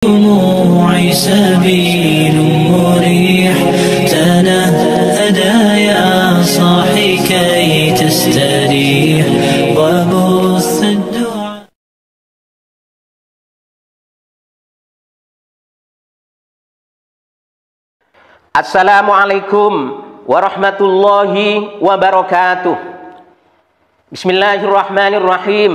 دموعي سبيل مريح تنهدى يا صاحي كي تستريح وبث الدعاء. Assalamualaikum warahmatullahi wabarakatuh. Bismillahirrahmanirrahim.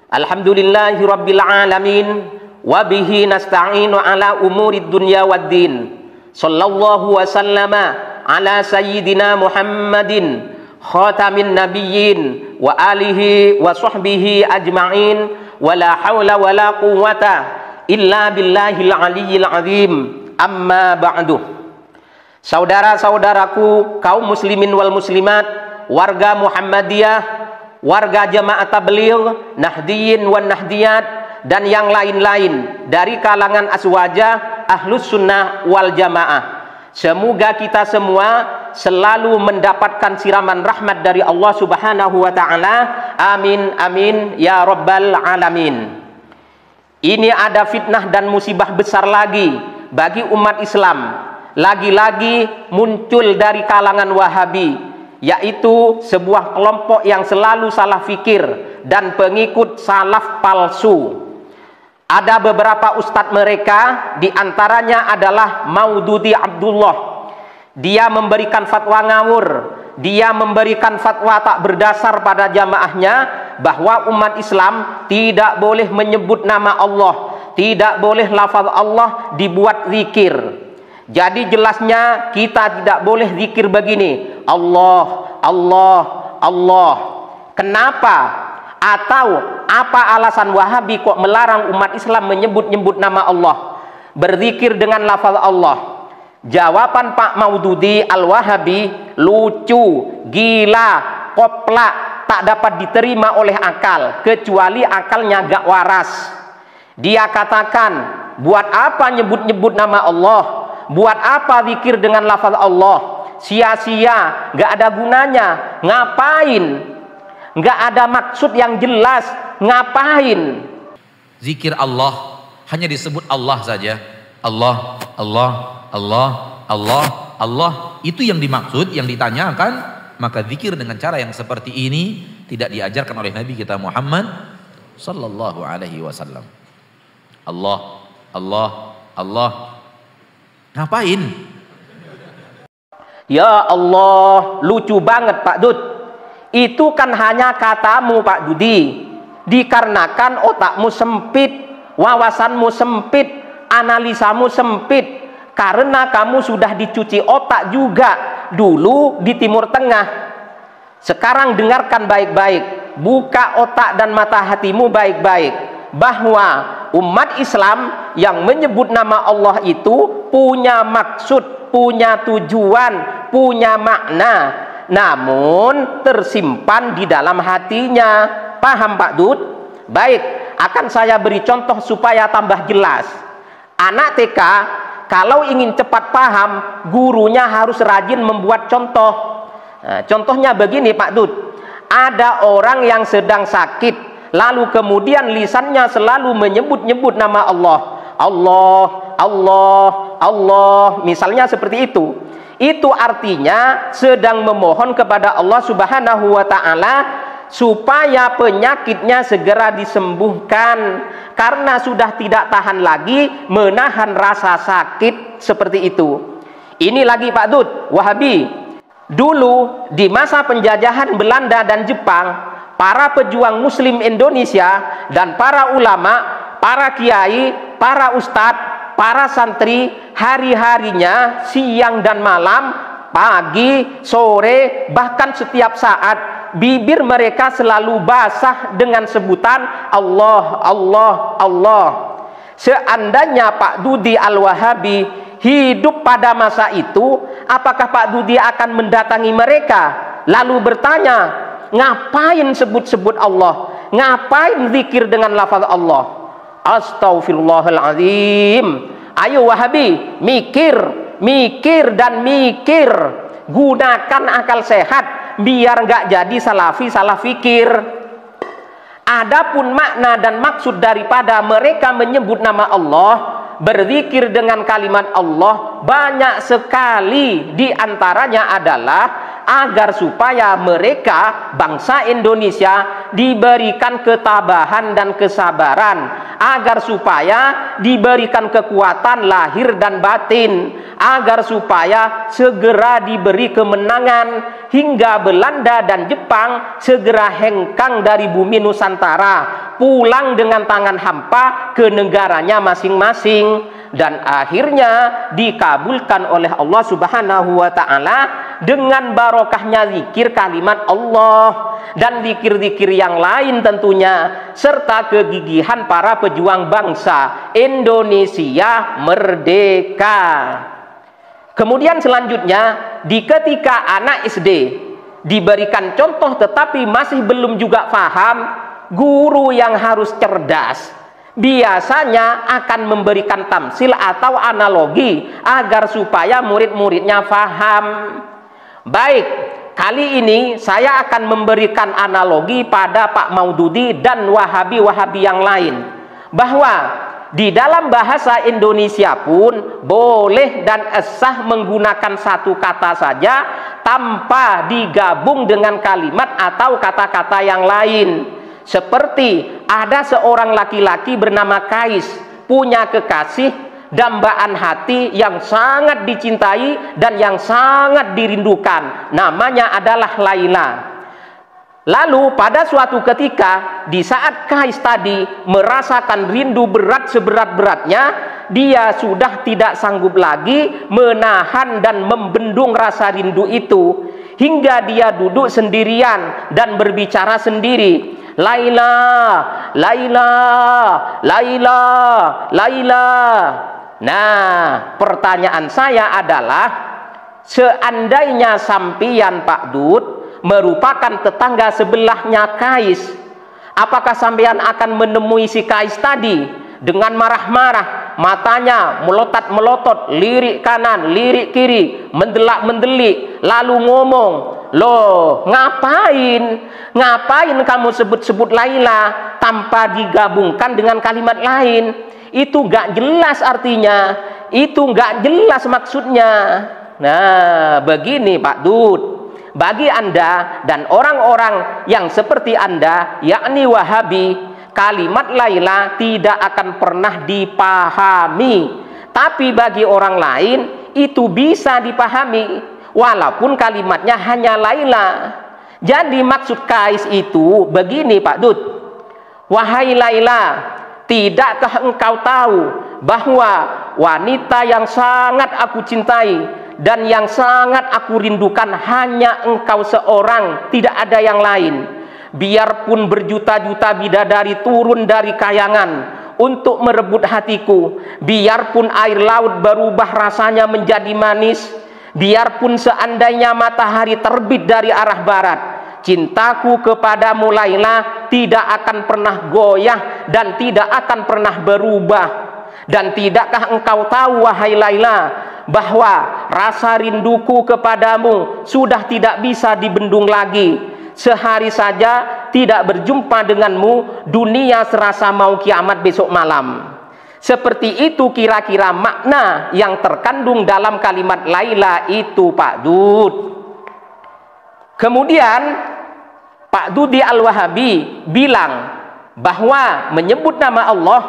Alhamdulillahi rabbil alamin. Wabihi nasta'inu ala umurid dunya waddin. Sallallahu wa sallama ala sayyidina Muhammadin khatamin nabiyyin wa alihi wa sahbihi ajma'in. Wa la hawla wa la quwwata illa billahil aliyyil azim. Amma ba'du. Saudara-saudaraku kaum muslimin wal muslimat, warga Muhammadiyah, warga Jamaah Tabligh, Nahdiyin wan Nahdiyat, dan yang lain-lain dari kalangan aswajah Ahlus Sunnah wal Jamaah. Semoga kita semua selalu mendapatkan siraman rahmat dari Allah Subhanahu wa ta'ala. Amin amin ya rabbal alamin. Ini ada fitnah dan musibah besar lagi bagi umat Islam. Lagi-lagi muncul dari kalangan Wahabi, yaitu sebuah kelompok yang selalu salah fikir dan pengikut salaf palsu. Ada beberapa ustadz mereka, diantaranya adalah Maududi Abdullah. Dia memberikan fatwa ngawur, dia memberikan fatwa tak berdasar pada jamaahnya, bahwa umat Islam tidak boleh menyebut nama Allah, tidak boleh lafaz Allah dibuat zikir. Jadi jelasnya kita tidak boleh zikir begini, Allah, Allah, Allah. Kenapa? Atau apa alasan Wahabi kok melarang umat Islam menyebut-nyebut nama Allah, berzikir dengan lafaz Allah? Jawaban Pak Maududi Al-Wahabi lucu, gila, koplak, tak dapat diterima oleh akal, kecuali akalnya gak waras. Dia katakan, buat apa nyebut-nyebut nama Allah? Buat apa zikir dengan lafaz Allah? Sia-sia, gak ada gunanya. Ngapain? Gak ada maksud yang jelas. Ngapain? Zikir Allah hanya disebut Allah saja. Allah, Allah, Allah, Allah, Allah. Itu yang dimaksud, yang ditanyakan. Maka zikir dengan cara yang seperti ini tidak diajarkan oleh Nabi kita Muhammad sallallahu alaihi wasallam. Allah, Allah, Allah. Ngapain? Ya Allah, lucu banget Pak Dud. Itu kan hanya katamu Pak Dudi. Dikarenakan otakmu sempit, wawasanmu sempit, analisamu sempit. Karena kamu sudah dicuci otak juga dulu di Timur Tengah. Sekarang dengarkan baik-baik, buka otak dan mata hatimu baik-baik, bahwa umat Islam yang menyebut nama Allah itu punya maksud, punya tujuan, punya makna, namun tersimpan di dalam hatinya. Paham Pak Dud? Baik, akan saya beri contoh supaya tambah jelas. Anak TK kalau ingin cepat paham, gurunya harus rajin membuat contoh. Nah, contohnya begini Pak Dud. Ada orang yang sedang sakit, lalu kemudian lisannya selalu menyebut-nyebut nama Allah. Allah, Allah, Allah, misalnya seperti itu. Itu artinya sedang memohon kepada Allah Subhanahu wa ta'ala supaya penyakitnya segera disembuhkan, karena sudah tidak tahan lagi menahan rasa sakit seperti itu. Ini lagi Pak Dud, Wahabi. Dulu di masa penjajahan Belanda dan Jepang, para pejuang muslim Indonesia dan para ulama, para kiai, para ustadz, para santri, hari-harinya siang dan malam, pagi, sore, bahkan setiap saat, bibir mereka selalu basah dengan sebutan Allah, Allah, Allah. Seandainya Pak Dudi Al-Wahabi hidup pada masa itu, apakah Pak Dudi akan mendatangi mereka lalu bertanya, ngapain sebut-sebut Allah? Ngapain zikir dengan lafaz Allah? Astaghfirullahaladzim. Ayo Wahabi, mikir, mikir dan mikir. Gunakan akal sehat biar nggak jadi salafi salah fikir. Adapun makna dan maksud daripada mereka menyebut nama Allah, berzikir dengan kalimat Allah banyak sekali, di antaranya adalah agar supaya mereka bangsa Indonesia diberikan ketabahan dan kesabaran, agar supaya diberikan kekuatan lahir dan batin, agar supaya segera diberi kemenangan hingga Belanda dan Jepang segera hengkang dari bumi Nusantara, pulang dengan tangan hampa ke negaranya masing-masing, dan akhirnya dikabulkan oleh Allah Subhanahu wa taala dengan barokahnya zikir kalimat Allah dan zikir-zikir yang lain tentunya, serta kegigihan para pejuang bangsa Indonesia merdeka. Kemudian selanjutnya, di ketika anak SD diberikan contoh tetapi masih belum juga paham, guru yang harus cerdas biasanya akan memberikan tamsil atau analogi agar supaya murid-muridnya paham. Baik, kali ini saya akan memberikan analogi pada Pak Maududi dan Wahabi-Wahabi yang lain, bahwa di dalam bahasa Indonesia pun boleh dan sah menggunakan satu kata saja tanpa digabung dengan kalimat atau kata-kata yang lain. Seperti ada seorang laki-laki bernama Kais, punya kekasih dambaan hati yang sangat dicintai dan yang sangat dirindukan, namanya adalah Laila. Lalu pada suatu ketika, di saat Kais tadi merasakan rindu berat seberat-beratnya, dia sudah tidak sanggup lagi menahan dan membendung rasa rindu itu, hingga dia duduk sendirian dan berbicara sendiri, Laila, Laila, Laila, Laila. Nah, pertanyaan saya adalah, seandainya sampian Pak Dud merupakan tetangga sebelahnya Kais, apakah sampean akan menemui si Kais tadi dengan marah-marah, matanya melotot-melotot, lirik kanan, lirik kiri, mendelak-mendelik, lalu ngomong, loh ngapain kamu sebut-sebut Laila tanpa digabungkan dengan kalimat lain? Itu gak jelas artinya, itu gak jelas maksudnya. Nah, begini Pak Dud, bagi Anda dan orang-orang yang seperti Anda, yakni Wahabi, kalimat Laila tidak akan pernah dipahami. Tapi bagi orang lain itu bisa dipahami, walaupun kalimatnya hanya Laila. Jadi maksud Kais itu begini Pak Dud, wahai Laila, tidakkah engkau tahu bahwa wanita yang sangat aku cintai dan yang sangat aku rindukan hanya engkau seorang, tidak ada yang lain. Biarpun berjuta-juta bidadari turun dari kayangan untuk merebut hatiku, biarpun air laut berubah rasanya menjadi manis, biarpun seandainya matahari terbit dari arah barat, cintaku kepadamu Laila tidak akan pernah goyah dan tidak akan pernah berubah. Dan tidakkah engkau tahu wahai Laila bahwa rasa rinduku kepadamu sudah tidak bisa dibendung lagi. Sehari saja tidak berjumpa denganmu, dunia serasa mau kiamat besok malam. Seperti itu kira-kira makna yang terkandung dalam kalimat Laila itu Pak Dud. Kemudian Pak Dudi Al-Wahabi bilang bahwa menyebut nama Allah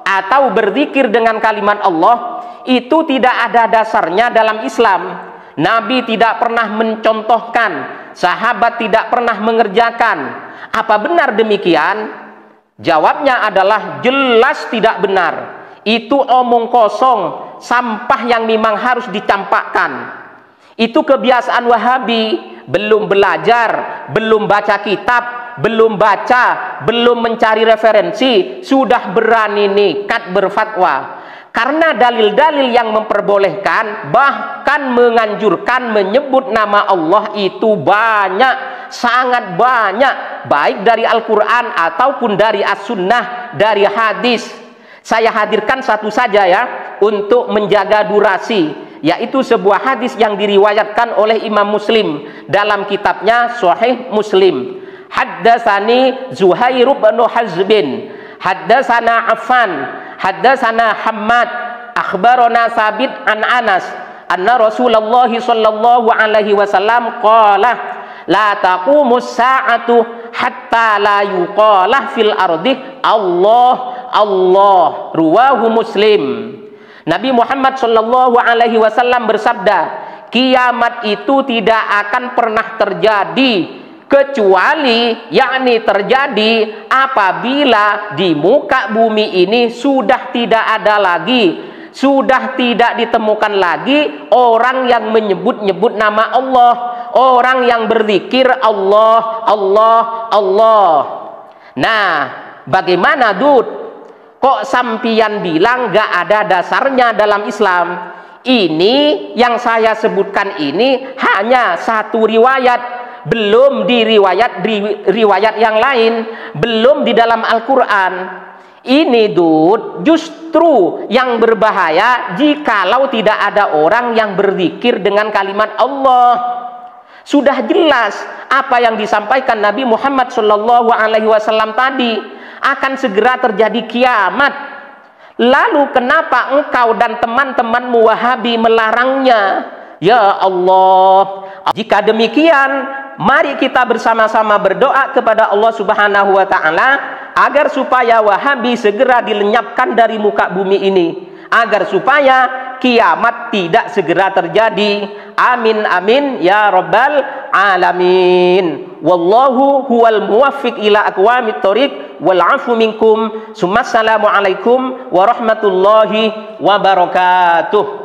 atau berzikir dengan kalimat Allah itu tidak ada dasarnya dalam Islam. Nabi tidak pernah mencontohkan, sahabat tidak pernah mengerjakan. Apa benar demikian? Jawabnya adalah jelas tidak benar. Itu omong kosong, sampah yang memang harus dicampakkan. Itu kebiasaan Wahabi, belum belajar, belum baca kitab, belum baca, belum mencari referensi, sudah berani nekat berfatwa. Karena dalil-dalil yang memperbolehkan, bahkan menganjurkan menyebut nama Allah itu banyak, sangat banyak, baik dari Al-Quran ataupun dari As-Sunnah, dari hadis. Saya hadirkan satu saja ya, untuk menjaga durasi, yaitu sebuah hadis yang diriwayatkan oleh Imam Muslim dalam kitabnya Sahih Muslim. Haddatsani Zuhair bin Hazbin, haddatsana Affan, haddatsana Hammad, akhbarana Sabit an Anas anna Rasulullah sallallahu alaihi wasallam qala la taqumus sa'atu hatta la yuqalah fil ardi Allah Allah. Ruwahu Muslim. Nabi Muhammad sallallahu alaihi wasallam bersabda, kiamat itu tidak akan pernah terjadi kecuali yakni terjadi apabila di muka bumi ini sudah tidak ada lagi, sudah tidak ditemukan lagi orang yang menyebut-nyebut nama Allah, orang yang berzikir Allah Allah Allah. Nah, bagaimana Dud? Kok sampian bilang gak ada dasarnya dalam Islam? Ini yang saya sebutkan ini hanya satu riwayat, belum di riwayat yang lain, belum di dalam Al-Quran. Ini Dud, justru yang berbahaya jikalau tidak ada orang yang berzikir dengan kalimat Allah. Sudah jelas apa yang disampaikan Nabi Muhammad SAW tadi, akan segera terjadi kiamat. Lalu kenapa engkau dan teman-temanmu Wahabi melarangnya? Ya Allah, jika demikian, mari kita bersama-sama berdoa kepada Allah Subhanahu wa Ta'ala agar supaya Wahabi segera dilenyapkan dari muka bumi ini, agar supaya kiamat tidak segera terjadi. Amin amin ya rabbal alamin. Wallahu huwal muwaffiq ila aqwamit thoriq wal afu minkum. Assalamu alaikum warahmatullahi wabarakatuh.